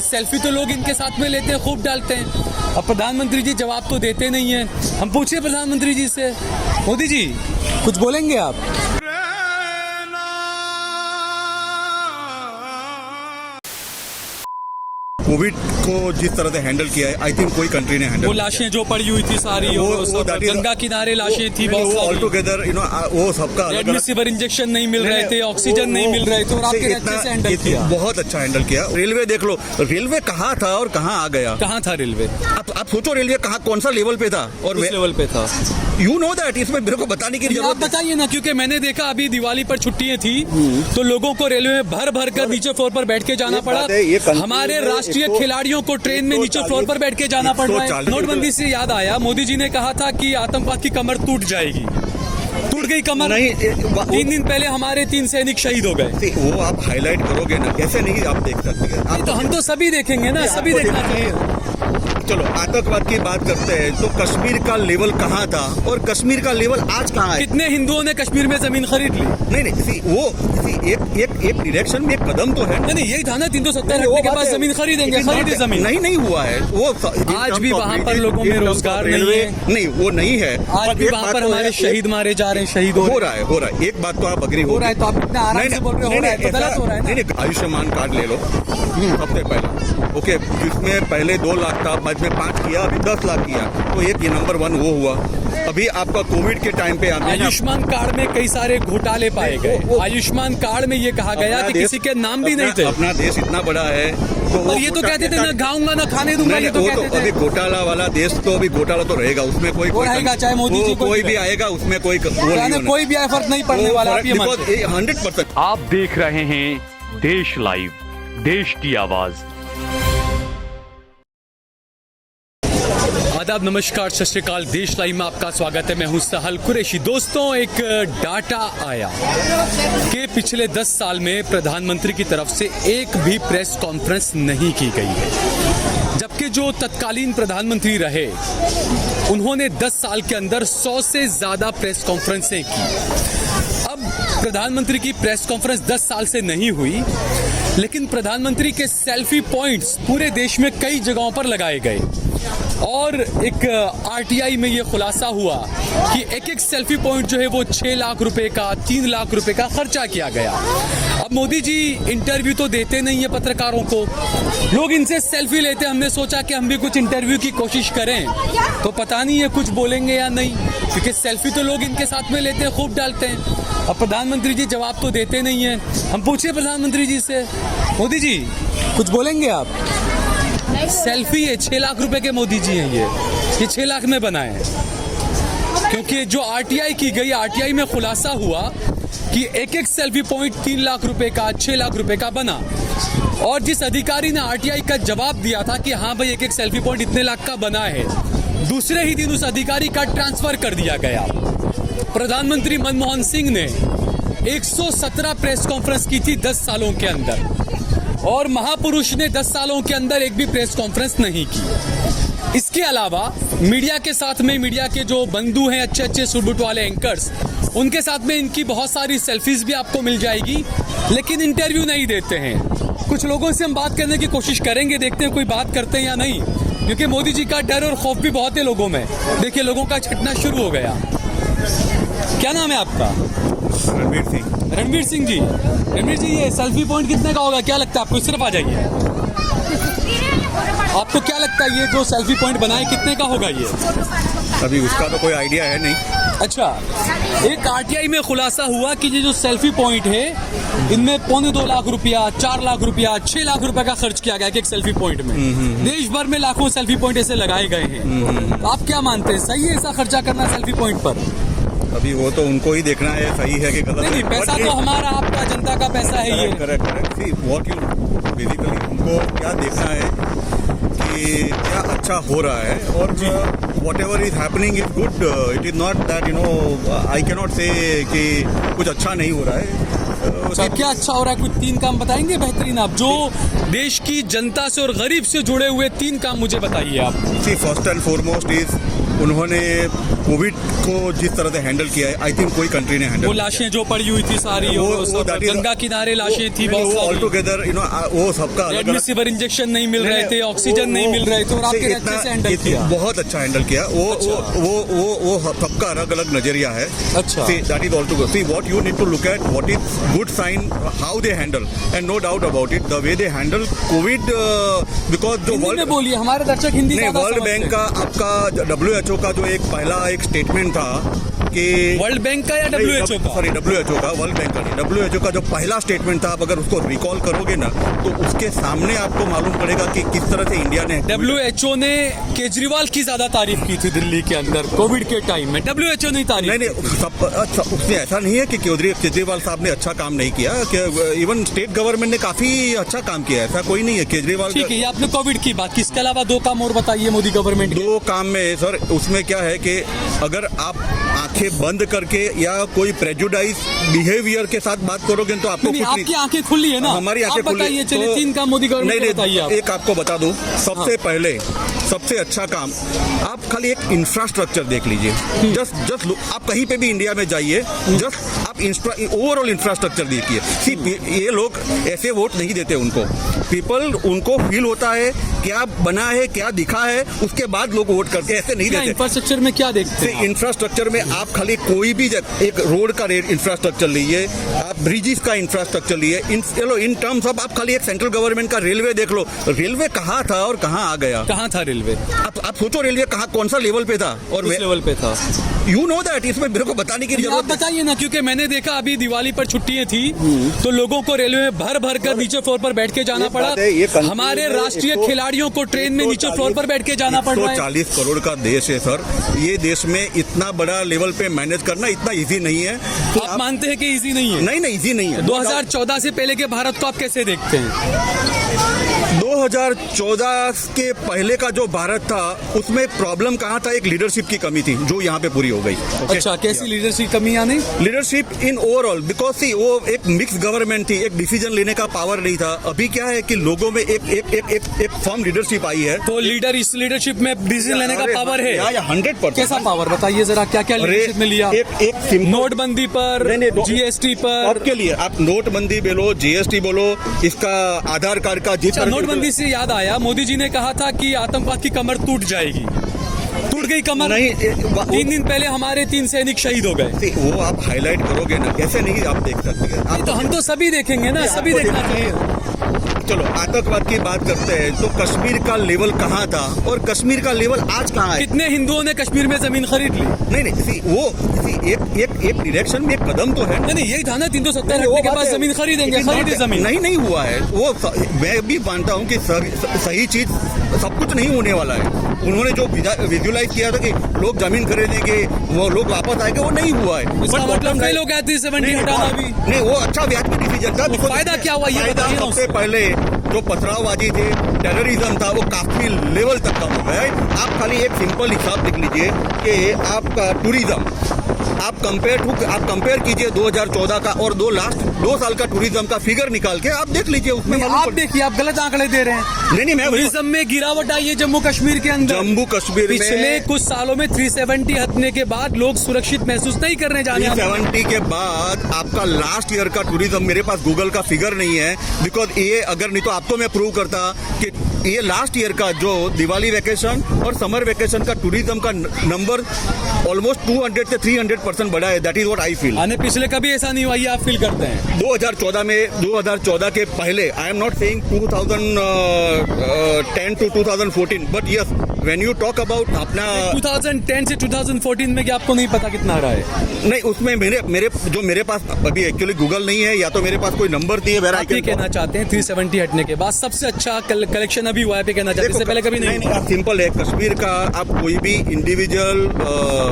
Selfie तो लोग इनके साथ में लेते हैं, खूब डालते हैं। अब प्रधानमंत्री जी जवाब तो देते नहीं हैं। हम पूछिए प्रधानमंत्री जी से, मोदी जी कुछ बोलेंगे आप? कोविड को जिस तरह से हैंडल किया है, आई थिंक कोई कंट्री ने हैंडल। वो लाशें जो पड़ी हुई थी सारी, वो गंगा किनारे लाशें थी, ऑल टुगेदर वो सबका रेमडेसिविर इंजेक्शन नहीं मिल रहे थे, ऑक्सीजन नहीं मिल रहे थे, और आपके अच्छे से हैंडल किया, बहुत अच्छा हैंडल किया। रेलवे देख लो, रेलवे कहाँ था और कहाँ आ गया। कहाँ था रेलवे? आप सोचो रेलवे कहाँ, कौन सा लेवल पे था और लेवल पे था। यू नो दैट, इसमें मेरे को बताने की जरूरत। आप बताइए ना, क्योंकि मैंने देखा अभी दिवाली पर छुट्टियां थी तो लोगों को रेलवे में भर भर कर नीचे फ्लोर पर बैठ के जाना पड़ा। हमारे राष्ट्रीय खिलाड़ियों को ट्रेन में नीचे फ्लोर पर बैठ के जाना पड़ रहा है। नोटबंदी से याद आया, मोदी जी ने कहा था कि आतंकवाद की कमर टूट जाएगी, टूट गई कमर नहीं। 3 दिन पहले हमारे 3 सैनिक शहीद हो गए। वो आप हाईलाइट करोगे ना, ऐसे नहीं आप देख सकते हैं। तो हम तो सभी देखेंगे ना, सभी देखना चाहिए। चलो आतंकवाद की बात करते हैं तो कश्मीर का लेवल कहाँ था और कश्मीर का लेवल आज कहाँ है? कितने हिंदुओं ने कश्मीर में जमीन खरीद ली? नहीं, वो एक डायरेक्शन में एक कदम तो है। नहीं, यही था ना, 370 हेक्टेयर के पास जमीन खरीदेंगे, खरीदे जमीन। नहीं हुआ है वो। आज भी वहाँ पर लोगों में रोजगार नहीं है। नहीं, वो नहीं है। आज भी वहाँ पर हमारे शहीद मारे जा रहे हैं, शहीद हो रहा है। एक बात तो आप अग्री हो रहा है, तो आप इतना आराम से बोल रहे हो रहा है, तो गलत हो रहा है। नहीं, आयुष्मान कार्ड ले लो सबसे पहले, ओके, जिसमें पहले 2 लाख था, बाद में 5 किया, अभी 10 लाख किया, तो एक ये नंबर 1 वो हुआ। अभी आपका कोविड के टाइम पे आयुष्मान कार्ड में कई सारे घोटाले पाए गए। आयुष्मान कार्ड में ये कहा गया कि किसी के नाम भी नहीं थे। अपना देश इतना बड़ा है तो ये तो कहते थे ना खाऊंगा ना खाने दूंगा, ये तो कहते थे। अभी घोटाला वाला देश तो अभी घोटाला तो रहेगा, उसमें कोई रहेगा, चाहे मोदी जी कोई भी आएगा, उसमें कोई भी फर्क नहीं पड़ने वाला। 100%। आप देख रहे हैं देश लाइव, देश की आवाज। आदाब, नमस्कार, सत श्री अकाल। देश लाइव में आपका स्वागत है। मैं हूं सहल कुरैशी। दोस्तों, एक डाटा आया कि पिछले 10 साल में प्रधानमंत्री की तरफ से एक भी प्रेस कॉन्फ्रेंस नहीं की गई है, जबकि जो तत्कालीन प्रधानमंत्री रहे उन्होंने 10 साल के अंदर 100 से ज्यादा प्रेस कॉन्फ्रेंसें की। अब प्रधानमंत्री की प्रेस कॉन्फ्रेंस 10 साल से नहीं हुई, लेकिन प्रधानमंत्री के सेल्फी पॉइंट्स पूरे देश में कई जगहों पर लगाए गए और एक आरटीआई में ये खुलासा हुआ कि एक सेल्फी पॉइंट जो है वो 6 लाख रुपए का, 3 लाख रुपए का खर्चा किया गया। अब मोदी जी इंटरव्यू तो देते नहीं है पत्रकारों को, लोग इनसे सेल्फी लेते। हमने सोचा कि हम भी कुछ इंटरव्यू की कोशिश करें, तो पता नहीं है कुछ बोलेंगे या नहीं, क्योंकि सेल्फी तो लोग इनके साथ में लेते हैं, खूब डालते हैं। अब प्रधानमंत्री जी जवाब तो देते नहीं है। हम पूछिए प्रधानमंत्री जी से, मोदी जी कुछ बोलेंगे आप? सेल्फी है 6 लाख रुपए के, मोदी जी हैं ये 6 लाख में बनाए हैं, क्योंकि जो आरटीआई की गई, आरटीआई में खुलासा हुआ कि एक सेल्फी पॉइंट 3 लाख रुपए का, 6 लाख रुपए का बना। और जिस अधिकारी ने आरटीआई का जवाब दिया था कि हाँ भाई एक सेल्फी पॉइंट इतने लाख का बना है, दूसरे ही दिन उस अधिकारी का ट्रांसफर कर दिया गया। प्रधानमंत्री मनमोहन सिंह ने 117 प्रेस कॉन्फ्रेंस की थी 10 सालों के अंदर, और महापुरुष ने 10 सालों के अंदर एक भी प्रेस कॉन्फ्रेंस नहीं की। इसके अलावा मीडिया के साथ में, मीडिया के जो बंधु हैं, अच्छे सुरबुट वाले एंकर्स, उनके साथ में इनकी बहुत सारी सेल्फीज भी आपको मिल जाएगी, लेकिन इंटरव्यू नहीं देते हैं। कुछ लोगों से हम बात करने की कोशिश करेंगे, देखते हैं कोई बात करते हैं या नहीं, क्योंकि मोदी जी का डर और खौफ भी बहुत है लोगों में। देखिए लोगों का छटना शुरू हो गया। क्या नाम है आपका? रणवीर सिंह। रणवीर सिंह जी, रणवीर जी ये सेल्फी पॉइंट कितने का होगा, क्या लगता है आपको? सिर्फ आ जाइए। आपको क्या लगता है ये जो सेल्फी पॉइंट बनाए कितने का होगा ये? अभी उसका तो कोई आइडिया है नहीं। अच्छा, एक आरटीआई में खुलासा हुआ कि ये जो सेल्फी पॉइंट है इनमें 2.25 लाख रुपया, 4 लाख रुपया, 6 लाख रुपया का खर्च किया गया एक सेल्फी पॉइंट में। देश भर में लाखों सेल्फी पॉइंट ऐसे लगाए गए हैं। आप क्या मानते हैं, सही है ऐसा खर्चा करना सेल्फी पॉइंट पर? अभी वो तो उनको ही देखना है सही है कि गलत। नहीं, पैसा तो हमारा, आपका, जनता का पैसा है ये। Correct. See what you basically उनको क्या देखना है कि क्या अच्छा हो रहा है, और whatever is happening is good. It is not that I cannot say कि कुछ अच्छा नहीं हो रहा है। क्या अच्छा हो रहा है? कुछ 3 काम बताएंगे बेहतरीन, आप जो देश की जनता से और गरीब से जुड़े हुए 3 काम मुझे बताइए आप। सी फर्स्ट एंड फॉरमोस्ट इज उन्होंने कोविड को जिस तरह से हैंडल किया है, आई थिंक कोई कंट्री ने हैंडल वो लाशें जो पड़ी हुई थी सारी, वो that is- गंगा किनारे लाशें थी बहुत ऑल सारी, टुगेदर वो सबका अलग अलग रेमडेसिविर इंजेक्शन नहीं मिल रहे थे, ऑक्सीजन नहीं मिल रहे थे, और आपके अच्छे से हैंडल किया। बहुत अच्छा हैंडल किया। वो सबका अलग अलग नजरिया है। अच्छा। See, that is all to go. See, what you need to look at, what is good sign, how they handle, and no doubt about it, the way they handle COVID, because the Hindi world में बोलिए, हमारे दर्शक हिंदी नहीं, ज्यादा world समझते bank हैं। का आपका WHO का जो एक पहला एक स्टेटमेंट था कि वर्ल्ड बैंक का या WHO का? सॉरी WHO का, वर्ल्ड बैंक का नहीं, WHO का जो पहला स्टेटमेंट था, आप अगर उसको रिकॉल करोगे ना तो उसके सामने आपको मालूम पड़ेगा कि किस तरह से इंडिया ने WHO ने केजरीवाल की ज्यादा तारीफ की थी दिल्ली के अंदर कोविड के टाइम में, WHO नहीं तारीफ नहीं अच्छा, उसमें ऐसा नहीं है कि केजरीवाल साहब ने अच्छा काम नहीं किया, कि इवन स्टेट गवर्नमेंट ने काफी अच्छा काम किया, ऐसा कोई नहीं है। केजरीवाल ठीक है, ये आपने कोविड की बात की, इसके अलावा दो काम और बताइए मोदी गवर्नमेंट के। दो काम में सर, उसमें क्या है कि अगर आप आंखें बंद करके या कोई प्रेजुडाइज बिहेवियर के साथ बात करोगे तो आपको नहीं, कुछ आपकी आंखें खुली है ना, हमारी आंखें आप बताइए, चलिए तो- तीन काम मोदी गवर्नमेंट नहीं, के बताइए आप। एक आपको बता दूं, सबसे पहले सबसे अच्छा काम, आप खाली एक इंफ्रास्ट्रक्चर देख लीजिए। जस्ट आप कहीं पे भी इंडिया में जाइए, जस्ट आप ओवरऑल इंफ्रास्ट्रक्चर देखिए। ये लोग ऐसे वोट नहीं देते उनको, पीपल उनको फील होता है क्या बना है, क्या दिखा है, उसके बाद लोग वोट करते हैं, ऐसे नहीं देते। इंफ्रास्ट्रक्चर में क्या देखते हैं? इंफ्रास्ट्रक्चर में आप खाली कोई भी एक रोड का इंफ्रास्ट्रक्चर लीजिए, आप ब्रिजेस का इंफ्रास्ट्रक्चर लीजिए, चलो इन टर्म्स ऑफ आप खाली एक सेंट्रल गवर्नमेंट का रेलवे देख लो, रेलवे कहाँ था और कहाँ आ गया। कहाँ था रेलवे? आप सोचो रेलवे कहाँ, कौन सा लेवल पे था और किस लेवल पे था? यू नो दैट, इसमें मेरे को बताने की आप जरूरत बताइए ना, क्योंकि मैंने देखा अभी दिवाली पर छुट्टियां थी तो लोगों को रेलवे में भर भर कर नीचे फ्लोर पर बैठ के जाना ये पड़ा। बात है, ये कंट्री हमारे में राष्ट्रीय 100 खिलाड़ियों को ट्रेन में नीचे फ्लोर पर बैठ के जाना पड़ रहा है। 140 करोड़ का देश है सर, ये देश में इतना बड़ा लेवल पे मैनेज करना इतना इजी नहीं है। तो आप मानते हैं कि इजी नहीं है? नहीं इजी नहीं है। 2014 से पहले के भारत को आप कैसे देखते हैं? 2014 के पहले का जो भारत था उसमें प्रॉब्लम कहाँ था, एक लीडरशिप की कमी थी जो यहाँ पे पूरी हो गई। अच्छा, कैसी लीडरशिप कमी आनी? लीडरशिप इन ओवरऑल, बिकॉज सी वो एक मिक्स गवर्नमेंट थी, एक डिसीजन लेने का पावर नहीं था। अभी क्या है कि लोगों में एक फर्म लीडरशिप आई है, तो लीडर इस लीडरशिप में डिसीजन लेने का पावर है। 100%। कैसा पावर बताइए जरा, क्या क्या लीडरशिप में लिया? एक नोटबंदी पर, GST पर, आपके लिए आप नोटबंदी बोलो, GST बोलो, इसका आधार कार्ड का जितना नोटबंदी से याद आया, मोदी जी ने कहा था कि आतंकवाद की कमर टूट जाएगी, टूट गई कमर नहीं। 3 दिन पहले हमारे 3 सैनिक शहीद हो गए। वो आप हाईलाइट करोगे ना, ऐसे नहीं आप देख सकते हैं। नहीं, तो हम तो सभी देखेंगे ना, सभी देखना चाहिए। चलो आतंकवाद की बात करते हैं तो कश्मीर का लेवल कहाँ था और कश्मीर का लेवल आज कहाँ है? कितने हिंदुओं ने कश्मीर में जमीन खरीद ली? नहीं एक डायरेक्शन में एक कदम तो है। नहीं, यही था ना, 370 हटने के बाद जमीन खरीदेंगे, खरीदे जमीन। नहीं हुआ है वो, मैं भी मानता हूँ कि सही चीज सब कुछ नहीं होने वाला है। उन्होंने जो विजुलाइज किया था कि लोग जमीन खरीदेंगे, वो लोग वापस आएंगे, वो नहीं हुआ है। इसका मतलब फेल हो गया 370 हटाना भी। नहीं, वो अच्छा व्यापक डिसीजन था। तो फायदा क्या हुआ ये बताइए ना। सबसे पहले जो पथरावबाजी थे, टेररिज्म था, वो काफी लेवल तक कम हो गया है। आप खाली एक सिंपल हिसाब लिख लीजिए कि आपका टूरिज्म, आप कंपेयर कीजिए 2014 का और लास्ट 2 साल का टूरिज्म का फिगर निकाल के आप देख लीजिए, उसमें आप देखिए, आप गलत आंकड़े दे रहे हैं। नहीं मैं टूरिज्म में गिरावट आई है जम्मू कश्मीर के अंदर। जम्मू कश्मीर में पिछले कुछ सालों में 370 हटने के बाद लोग सुरक्षित महसूस नहीं करने जाने। 370 के बाद आपका लास्ट ईयर का टूरिज्म, मेरे पास गूगल का फिगर नहीं है, बिकॉज ये अगर नहीं तो आपको मैं प्रूव करता कि ये लास्ट ईयर का जो दिवाली वेकेशन और समर वेकेशन का टूरिज्म का नंबर ऑलमोस्ट 200 से 300% बढ़ा है। That is what I feel. आने पिछले कभी ऐसा नहीं हुआ, ये आप फील करते हैं? 2014 के पहले, I am not saying 2010 to 2014, but yes when you talk about अपना 2010 से 2014 में क्या आपको नहीं पता कितना आ रहा है? नहीं, उसमें मेरे पास अभी एक्चुअली गूगल नहीं है, या तो मेरे पास कोई नंबर नहीं है। आप ये कहना चाहते हैं 370 हटने के बाद सबसे अच्छा कलेक्शन अभी हुआ है, पे कहना चाहते हैं? इससे पहले कभी नहीं? आप सिंपल है, कश्मीर का आप कोई भी इंडिविजुअल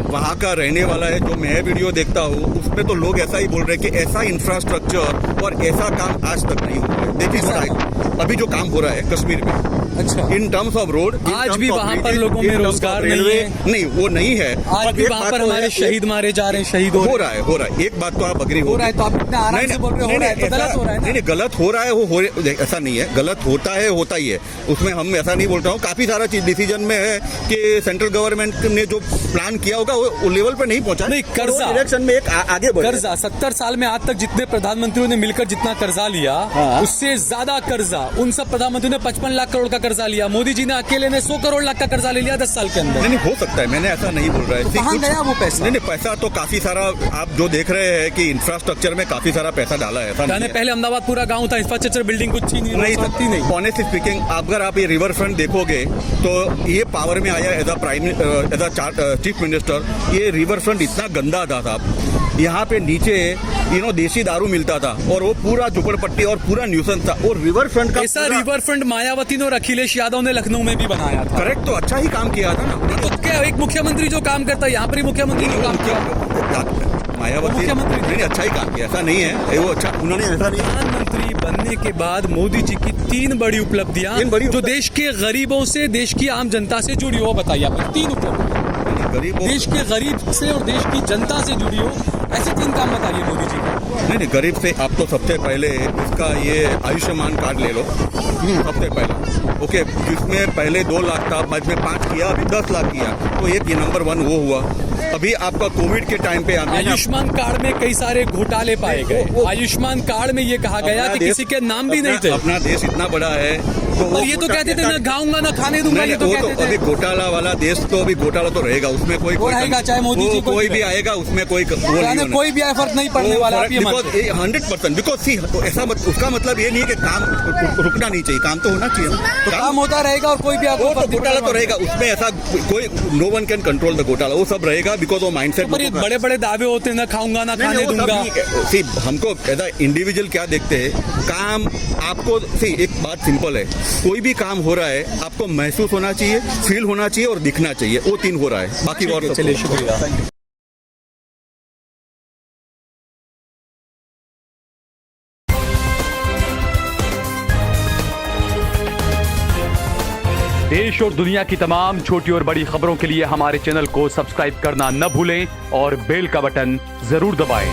वहाँ का रहने वाला है, जो मैं वीडियो देखता हूँ उसमें तो लोग ऐसा ही बोल रहे हैं कि ऐसा इंफ्रास्ट्रक्चर और ऐसा काम आज तक नहीं हुआ है। देखिए अभी जो काम हो रहा है कश्मीर में, अच्छा। इन टर्म्स ऑफ रोड, आज भी वहाँ पर लोगों में रोजगार नहीं है। नहीं, वो नहीं है। आज भी वहाँ पर हमारे शहीद मारे जा रहे हैं, शहीद हो रहा है। एक बात तो आप अग्री हो रहा है, तो आप इतना आराम से बोल रहे हो रहा है, तो गलत हो रहा है ना? नहीं, गलत हो रहा है, ऐसा नहीं है। गलत होता ही है। उसमें हम ऐसा नहीं बोल रहा हूँ। काफी सारा चीज डिसीजन में है कि सेंट्रल गवर्नमेंट ने जो प्लान किया होगा वो लेवल पे नहीं पहुंचा। नहीं, कर्जा इलेक्शन में एक आगे बढ़े। कर्जा 70 साल में आज तक जितने प्रधानमंत्रियों ने मिलकर जितना कर्जा लिया, उससे ज्यादा कर्जा उन सब प्रधानमंत्रियों ने 55 लाख करोड़ का कर्जा लिया। मोदी जी ने अकेले ने 100 करोड़ लाख का कर्जा ले लिया 10 साल के अंदर। नहीं, हो सकता है, मैंने ऐसा नहीं बोल रहा है। कहाँ गया वो पैसा? नहीं, पैसा तो काफी सारा आप जो देख रहे हैं कि इंफ्रास्ट्रक्चर में काफी सारा पैसा डाला है। ऐसा नहीं है। पहले अहमदाबाद पूरा गांव था, इंफ्रास्ट्रक्चर बिल्डिंग कुछ थी नहीं। ऑनेस्टली स्पीकिंग, अगर आप ये रिवर फ्रंट देखोगे तो ये पावर में आया एज अ चीफ मिनिस्टर। ये रिवर फ्रंट इतना गंदा था साहब। यहाँ पे नीचे देसी दारू मिलता था और वो पूरा झुपड़पट्टी और पूरा न्यूसेंस था। और रिवर फ्रंट का ऐसा रिवर फ्रंट मायावती ने और अखिलेश यादव ने लखनऊ में भी बनाया था। करेक्ट, तो अच्छा ही काम किया था ना। तो क्या एक मुख्यमंत्री जो काम करता है, यहाँ पर ही मुख्यमंत्री जो काम किया, मायावती मुख्यमंत्री ने अच्छा ही काम किया। ऐसा नहीं है वो अच्छा, उन्होंने ऐसा नहीं। प्रधानमंत्री बनने के बाद मोदी जी की 3 बड़ी उपलब्धियां जो देश के गरीबों से, देश की आम जनता से जुड़ी हो, बताइए आप। 3 उपलब्धियां देश के गरीब से और देश की जनता से जुड़ी हो, ऐसे 3 काम बताइए मोदी जी का। नहीं, गरीब से आप तो सबसे पहले इसका ये आयुष्मान कार्ड ले लो, सबसे पहले। ओके, जिसमें पहले 2 लाख था, बाद में 5 किया, अभी 10 लाख किया, तो एक ये नंबर 1 वो हुआ। अभी आपका कोविड के टाइम पे आयुष्मान कार्ड में कई सारे घोटाले पाए गए। आयुष्मान कार्ड में ये कहा गया कि किसी के नाम भी नहीं थे। अपना देश इतना बड़ा है तो ये तो कहते थे ना खाऊंगा ना खाने दूंगा, ये तो कहते थे। अभी घोटाला वाला देश तो अभी घोटाला तो रहेगा, उसमें कोई रहेगा, चाहे मोदी जी कोई भी आएगा, उसमें कोई कोई भी फर्क नहीं पड़ने वाला। 100%, बिकॉज ऐसा उसका मतलब ये नहीं है कि काम रुकना नहीं चाहिए, काम तो होना चाहिए। तो काम होता रहेगा और कोई भी घोटाला तो रहेगा, उसमें ऐसा कोई no one can control the घोटाला, वो सब रहेगा बिकॉज वो माइंडसेट। बड़े बड़े दावे होते हैं ना, खाऊंगा ना खाने दूंगा। हमको एज इंडिविजुअल क्या देखते हैं, काम आपको एक बात सिंपल है, कोई भी काम हो रहा है आपको महसूस होना चाहिए, फील होना चाहिए और दिखना चाहिए। वो 3 हो रहा है, बाकी और सब। चलिए, शुक्रिया। देश और दुनिया की तमाम छोटी और बड़ी खबरों के लिए हमारे चैनल को सब्सक्राइब करना न भूलें और बेल का बटन जरूर दबाएं।